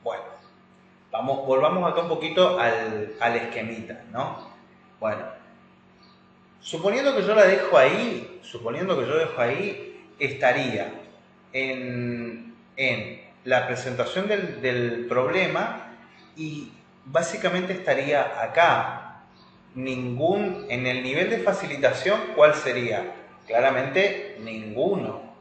Bueno, volvamos acá un poquito al esquemita, ¿no? Bueno, suponiendo que yo la dejo ahí, estaría en la presentación del problema y básicamente estaría acá. En el nivel de facilitación, ¿cuál sería? Claramente ninguno,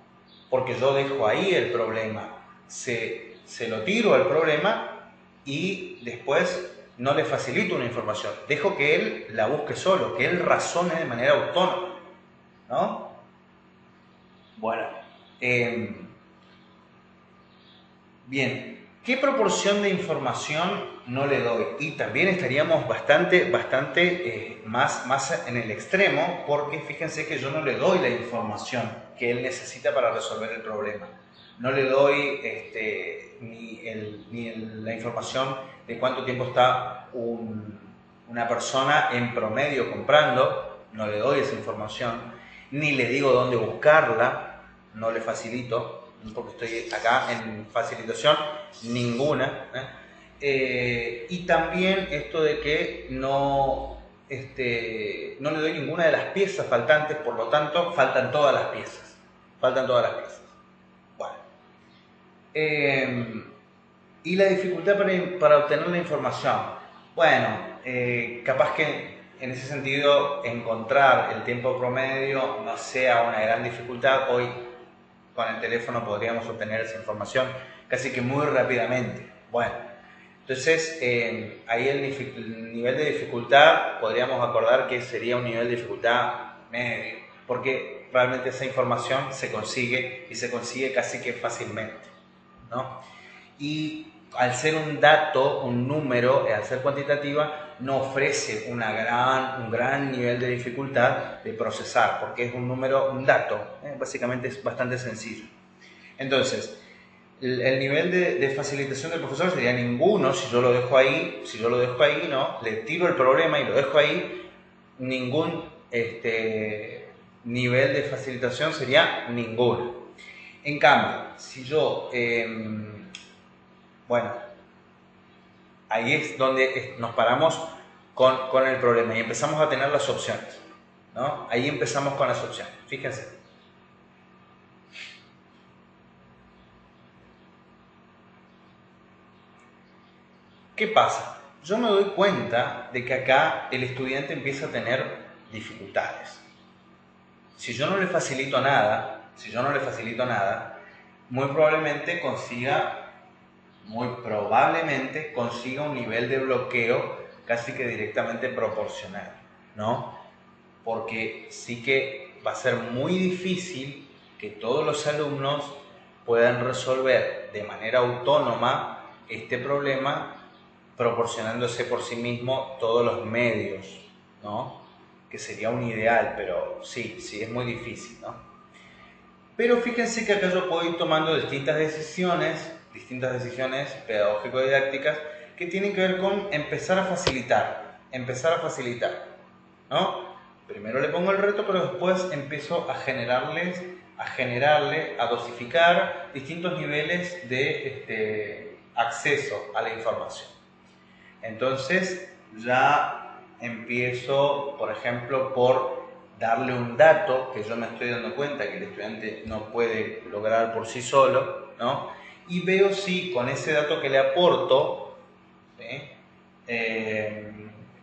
porque yo dejo ahí el problema, se lo tiro al problema y después no le facilito una información, dejo que él la busque solo, que él razone de manera autónoma, ¿no? Bueno, bien, ¿qué proporción de información no le doy? Y también estaríamos bastante más en el extremo, porque fíjense que yo no le doy la información que él necesita para resolver el problema. No le doy la información de cuánto tiempo está una persona en promedio comprando, no le doy esa información, ni le digo dónde buscarla, no le facilito, porque estoy acá en facilitación, ninguna. Y también esto de que no le doy ninguna de las piezas faltantes, por lo tanto, faltan todas las piezas. Bueno. Y la dificultad para obtener la información. Bueno, capaz que en ese sentido encontrar el tiempo promedio no sea una gran dificultad. Hoy con el teléfono podríamos obtener esa información casi que muy rápidamente. Bueno, entonces ahí el nivel de dificultad podríamos acordar que sería un nivel de dificultad medio, porque realmente esa información se consigue y se consigue casi que fácilmente, ¿no? Y al ser un dato, un número, al ser cuantitativa, no ofrece un gran nivel de dificultad de procesar, porque es un número, un dato, básicamente es bastante sencillo. Entonces, el nivel de facilitación del profesor sería ninguno si yo lo dejo ahí, no, le tiro el problema y lo dejo ahí, ningún nivel de facilitación sería ninguno. En cambio, si yo bueno, ahí es donde nos paramos con el problema y empezamos a tener las opciones, ¿no? Ahí empezamos con las opciones, fíjense. ¿Qué pasa? Yo me doy cuenta de que acá el estudiante empieza a tener dificultades. Si yo no le facilito nada, muy probablemente consiga un nivel de bloqueo casi que directamente proporcional, ¿no? Porque sí que va a ser muy difícil que todos los alumnos puedan resolver de manera autónoma este problema proporcionándose por sí mismo todos los medios, ¿no? Que sería un ideal, pero sí es muy difícil, ¿no? Pero fíjense que acá yo puedo ir tomando distintas decisiones pedagógico-didácticas que tienen que ver con empezar a facilitar, ¿no? Primero le pongo el reto, pero después empiezo a dosificar distintos niveles de acceso a la información. Entonces ya empiezo, por ejemplo, por darle un dato que yo me estoy dando cuenta que el estudiante no puede lograr por sí solo, ¿no? Y veo si con ese dato que le aporto, ¿sí?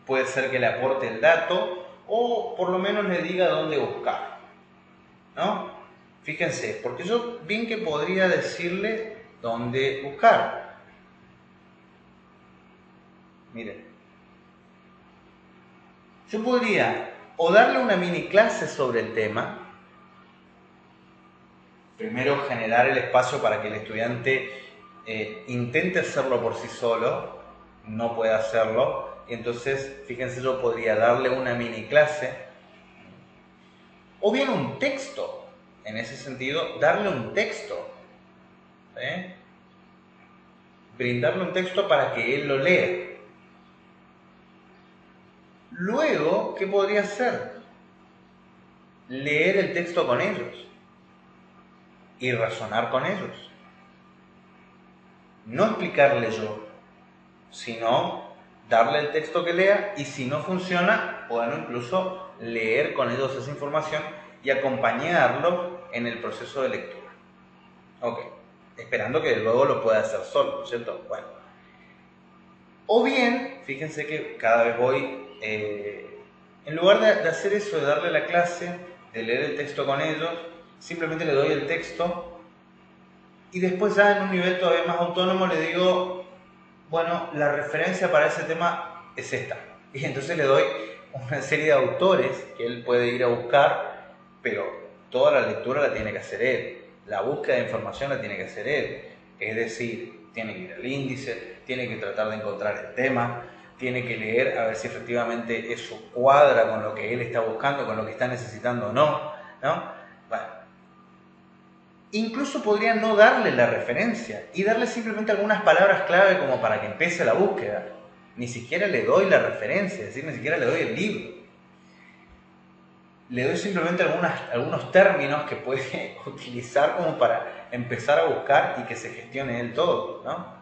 Puede ser que le aporte el dato o por lo menos le diga dónde buscar, ¿no? Fíjense, porque yo bien que podría decirle dónde buscar. Miren, yo podría o darle una mini clase sobre el tema, primero generar el espacio para que el estudiante intente hacerlo por sí solo, no puede hacerlo, y entonces, fíjense, yo podría darle una mini clase, o bien un texto, en ese sentido, darle un texto, ¿sí? Brindarle un texto para que él lo lea. Luego, ¿qué podría hacer? leer el texto con ellos y razonar con ellos. No explicarle yo, sino darle el texto que lea, y si no funciona, bueno, incluso leer con ellos esa información y acompañarlo en el proceso de lectura. Ok, esperando que luego lo pueda hacer solo, ¿no es cierto? Bueno. O bien, fíjense que cada vez voy, en lugar de hacer eso, de darle la clase, de leer el texto con ellos, simplemente le doy el texto y después ya en un nivel todavía más autónomo le digo, bueno, la referencia para ese tema es esta. Y entonces le doy una serie de autores que él puede ir a buscar, pero toda la lectura la tiene que hacer él, la búsqueda de información la tiene que hacer él. Es decir, tiene que ir al índice, tiene que tratar de encontrar el tema, tiene que leer a ver si efectivamente eso cuadra con lo que él está buscando, con lo que está necesitando o no, ¿no? Bueno. Incluso podría no darle la referencia y darle simplemente algunas palabras clave como para que empiece la búsqueda. Ni siquiera le doy la referencia, es decir, ni siquiera le doy el libro. Le doy simplemente algunos términos que puede utilizar como para empezar a buscar y que se gestione él todo, ¿no?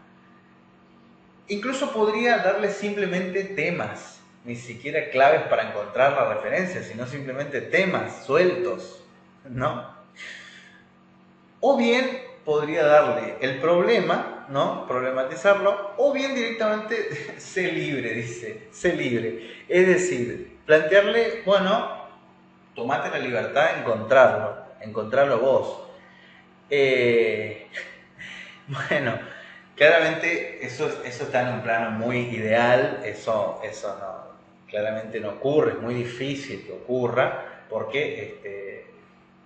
Incluso podría darle simplemente temas, ni siquiera claves para encontrar la referencia, sino simplemente temas sueltos, ¿no? O bien podría darle el problema, ¿no? Problematizarlo, o bien directamente sé libre, dice, sé libre. Es decir, plantearle, bueno, tomate la libertad de encontrarlo vos. Bueno, claramente eso está en un plano muy ideal, eso no, claramente no ocurre, es muy difícil que ocurra, porque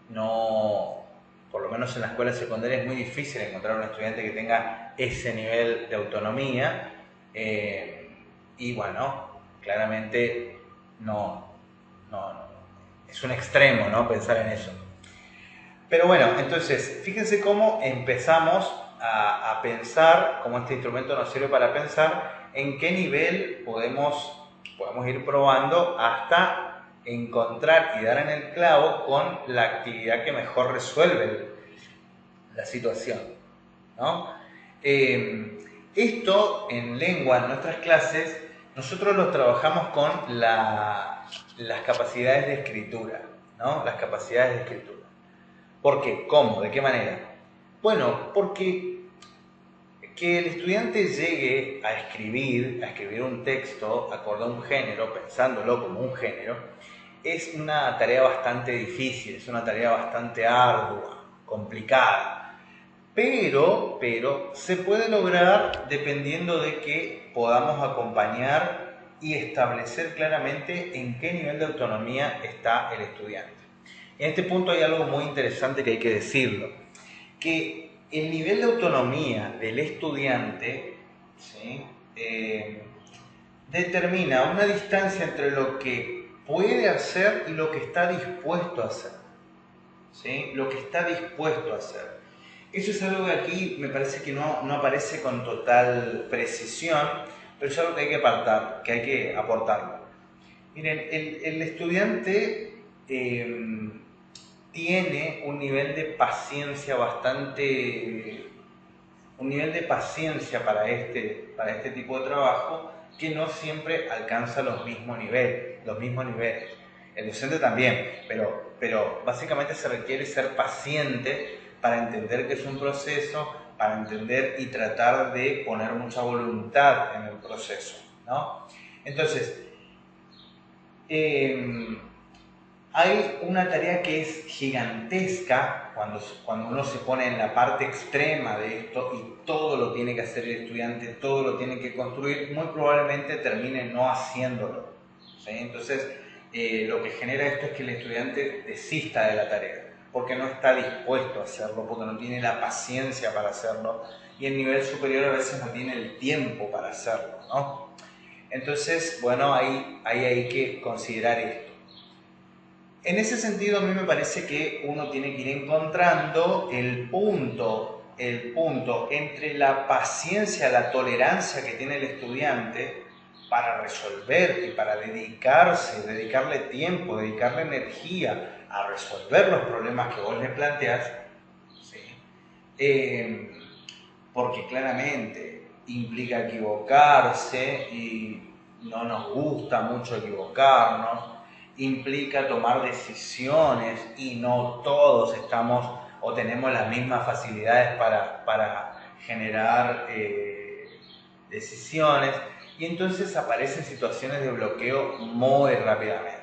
no, por lo menos en la escuela secundaria es muy difícil encontrar un estudiante que tenga ese nivel de autonomía, y bueno, claramente no, es un extremo, ¿no? Pensar en eso. Pero bueno, entonces, fíjense cómo empezamos a pensar, cómo este instrumento nos sirve para pensar en qué nivel podemos ir probando hasta encontrar y dar en el clavo con la actividad que mejor resuelve la situación, ¿no? Esto en lengua, en nuestras clases, nosotros lo trabajamos con las capacidades de escritura, ¿no? Las capacidades de escritura. ¿Por qué? ¿Cómo? ¿De qué manera? Bueno, porque que el estudiante llegue a escribir un texto acorde a un género, pensándolo como un género, es una tarea bastante difícil, es una tarea bastante ardua, complicada. Pero se puede lograr dependiendo de que podamos acompañar y establecer claramente en qué nivel de autonomía está el estudiante. En este punto hay algo muy interesante que hay que decirlo, que el nivel de autonomía del estudiante, ¿sí? Determina una distancia entre lo que puede hacer y lo que está dispuesto a hacer, ¿sí? Lo que está dispuesto a hacer. Eso es algo que aquí me parece que no aparece con total precisión, pero es algo que hay que aportarlo. Miren, el estudiante tiene un nivel de paciencia para este tipo de trabajo, que no siempre alcanza los mismos niveles. El docente también, pero básicamente se requiere ser paciente para entender que es un proceso, para entender y tratar de poner mucha voluntad en el proceso, ¿no? Entonces, hay una tarea que es gigantesca cuando uno se pone en la parte extrema de esto y todo lo tiene que hacer el estudiante, todo lo tiene que construir, muy probablemente termine no haciéndolo, ¿sí? Entonces, lo que genera esto es que el estudiante desista de la tarea, porque no está dispuesto a hacerlo, porque no tiene la paciencia para hacerlo, y el nivel superior a veces no tiene el tiempo para hacerlo, ¿no? Entonces, bueno, ahí hay que considerar esto. En ese sentido, a mí me parece que uno tiene que ir encontrando el punto entre la paciencia, la tolerancia que tiene el estudiante para resolver y para dedicarle tiempo, dedicarle energía a resolver los problemas que vos le planteás, ¿sí? Porque claramente implica equivocarse y no nos gusta mucho equivocarnos, implica tomar decisiones y no todos estamos o tenemos las mismas facilidades para generar decisiones, y entonces aparecen situaciones de bloqueo muy rápidamente.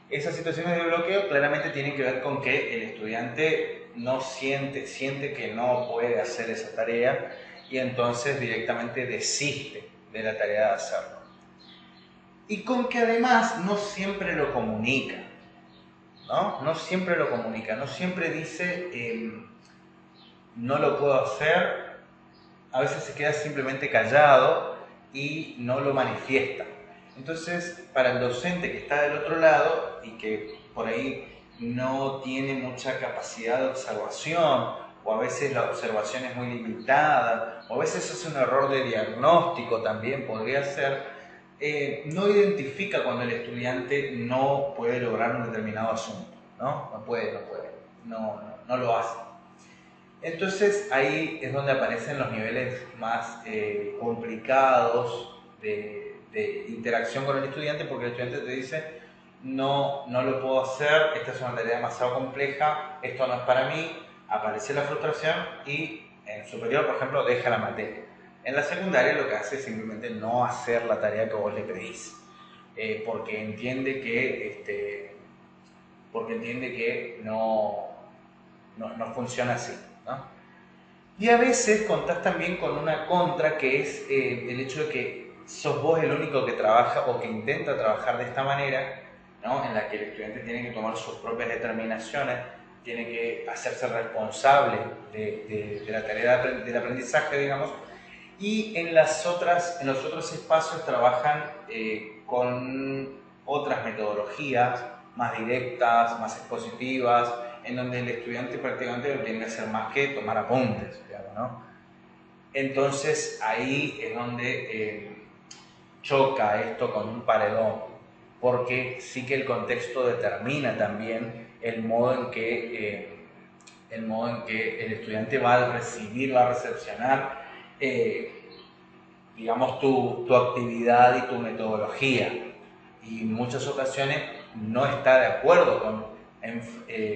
Esas situaciones de bloqueo claramente tienen que ver con que el estudiante no siente que no puede hacer esa tarea y entonces directamente desiste de la tarea de hacerlo. Y con que además no siempre lo comunica, ¿no? No siempre lo comunica, no siempre dice no lo puedo hacer, a veces se queda simplemente callado y no lo manifiesta. Entonces, para el docente que está del otro lado y que por ahí no tiene mucha capacidad de observación, o a veces la observación es muy limitada, o a veces es un error de diagnóstico también podría ser, no identifica cuando el estudiante no puede lograr un determinado asunto, ¿no? No lo hace. Entonces ahí es donde aparecen los niveles más complicados de interacción con el estudiante, porque el estudiante te dice no lo puedo hacer, esta es una tarea demasiado compleja, esto no es para mí, aparece la frustración y en superior, por ejemplo, deja la materia. En la secundaria lo que hace es simplemente no hacer la tarea que vos le pedís, porque entiende que no funciona así, ¿no? Y a veces contás también con una contra, que es el hecho de que sos vos el único que trabaja o que intenta trabajar de esta manera, ¿no? En la que el estudiante tiene que tomar sus propias determinaciones, tiene que hacerse responsable de la tarea del aprendizaje, digamos, y en los otros espacios trabajan con otras metodologías más directas, más expositivas, en donde el estudiante prácticamente no tiene que hacer más que tomar apuntes, digamos, ¿no? Entonces ahí es donde choca esto con un paredón, porque sí que el contexto determina también el modo en que el estudiante va a recepcionar digamos tu actividad y tu metodología, y en muchas ocasiones no está de acuerdo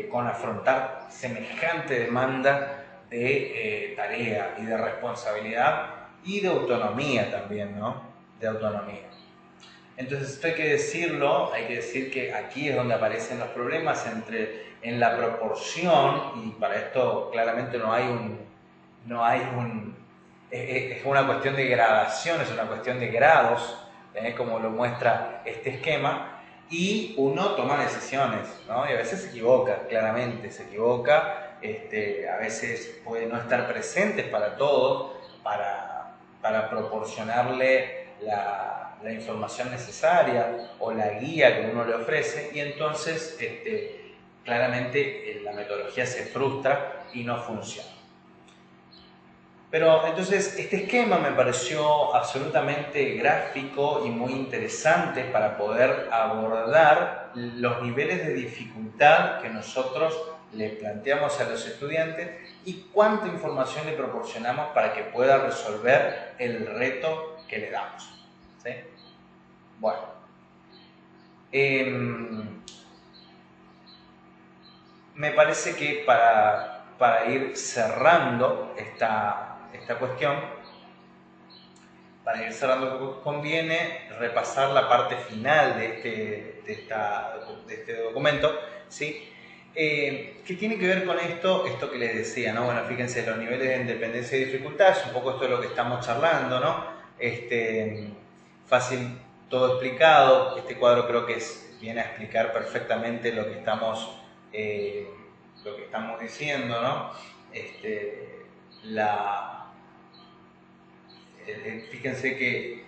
con afrontar semejante demanda de tarea y de responsabilidad y de autonomía también, ¿no? De autonomía. Entonces esto hay que decirlo, hay que decir que aquí es donde aparecen los problemas en la proporción, y para esto claramente es una cuestión de gradación, es una cuestión de grados, como lo muestra este esquema, y uno toma decisiones, ¿no? Y a veces se equivoca, claramente se equivoca, a veces puede no estar presentes para todo, para proporcionarle la información necesaria o la guía que uno le ofrece, y entonces claramente la metodología se frustra y no funciona. Pero entonces este esquema me pareció absolutamente gráfico y muy interesante para poder abordar los niveles de dificultad que nosotros le planteamos a los estudiantes y cuánta información le proporcionamos para que pueda resolver el reto que le damos, ¿sí? Bueno, me parece que para ir cerrando esta cuestión, conviene repasar la parte final de este documento, ¿sí? Que tiene que ver con esto que les decía, ¿no? Bueno, fíjense, los niveles de independencia y dificultad, es un poco esto de lo que estamos charlando, ¿no? Fácil, todo explicado. Este cuadro creo que viene a explicar perfectamente lo que estamos diciendo, ¿no? Fíjense que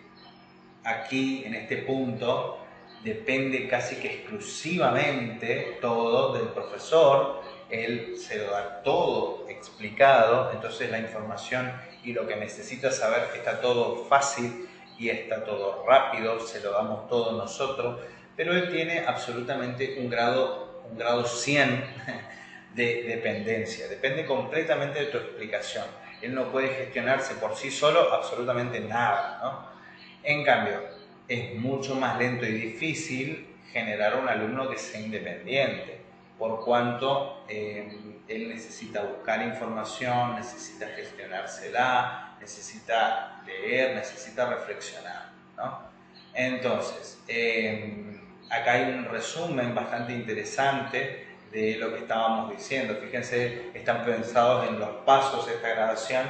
aquí, en este punto, depende casi que exclusivamente todo del profesor. Él se lo da todo explicado, entonces la información y lo que necesita saber está todo fácil y está todo rápido, se lo damos todo nosotros, pero él tiene absolutamente un grado 100 de dependencia, depende completamente de tu explicación. Él no puede gestionarse por sí solo absolutamente nada, ¿no? En cambio, es mucho más lento y difícil generar un alumno que sea independiente, por cuanto él necesita buscar información, necesita gestionársela, necesita leer, necesita reflexionar, ¿no? Entonces, acá hay un resumen bastante interesante de lo que estábamos diciendo. Fíjense, están pensados en los pasos de esta grabación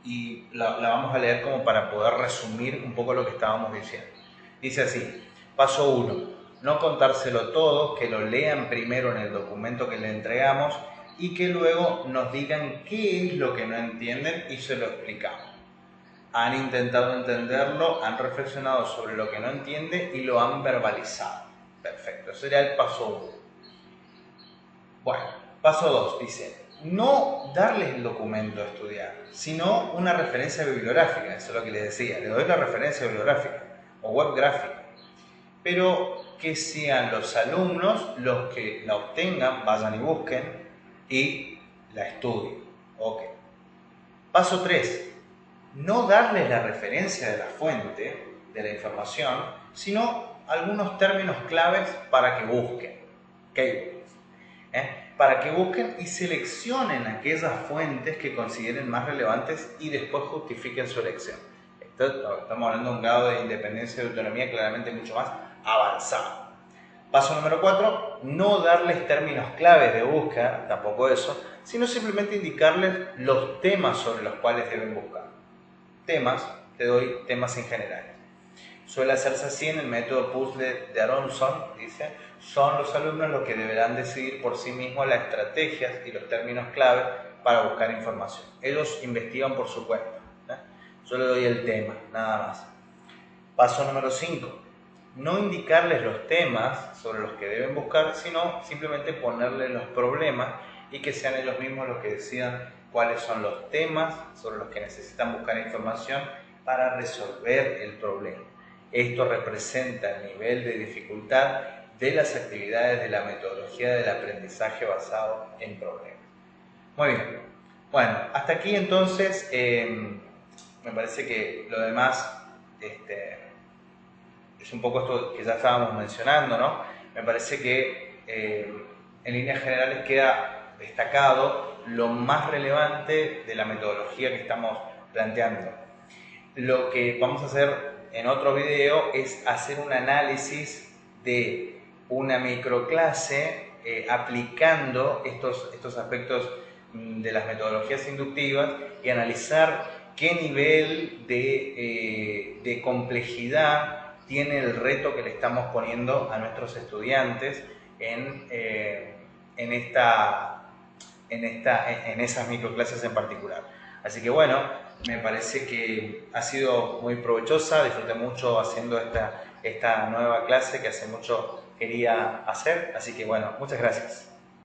y la vamos a leer como para poder resumir un poco lo que estábamos diciendo. Dice así: paso 1, no contárselo todo, que lo lean primero en el documento que le entregamos y que luego nos digan qué es lo que no entienden y se lo explicamos. Han intentado entenderlo, han reflexionado sobre lo que no entiende y lo han verbalizado. Perfecto, ese sería el paso 1. Bueno, paso 2 dice: no darles el documento a estudiar, sino una referencia bibliográfica. Eso es lo que les decía, le doy la referencia bibliográfica o web gráfica, pero que sean los alumnos los que la obtengan, vayan y busquen y la estudien. Ok. Paso 3, no darles la referencia de la fuente de la información, sino algunos términos claves para que busquen. Para que busquen y seleccionen aquellas fuentes que consideren más relevantes y después justifiquen su elección. Estamos hablando de un grado de independencia y autonomía claramente mucho más avanzado. Paso número 4, no darles términos claves de búsqueda, tampoco eso, sino simplemente indicarles los temas sobre los cuales deben buscar. Temas, te doy temas en general. Suele hacerse así en el método puzzle de Aronson, dice: son los alumnos los que deberán decidir por sí mismos las estrategias y los términos clave para buscar información. Ellos investigan por su cuenta. Yo le doy el tema, nada más. Paso número 5. No indicarles los temas sobre los que deben buscar, sino simplemente ponerles los problemas y que sean ellos mismos los que decidan cuáles son los temas sobre los que necesitan buscar información para resolver el problema. Esto representa el nivel de dificultad de las actividades de la metodología del aprendizaje basado en problemas. Muy bien. Bueno, hasta aquí entonces me parece que lo demás es un poco esto que ya estábamos mencionando, ¿no? Me parece que en líneas generales queda destacado lo más relevante de la metodología que estamos planteando. Lo que vamos a hacer en otro video es hacer un análisis de una microclase aplicando estos aspectos de las metodologías inductivas y analizar qué nivel de complejidad tiene el reto que le estamos poniendo a nuestros estudiantes en esas microclases en particular. Así que bueno, me parece que ha sido muy provechosa, disfruté mucho haciendo esta nueva clase que hace mucho quería hacer, así que bueno, muchas gracias.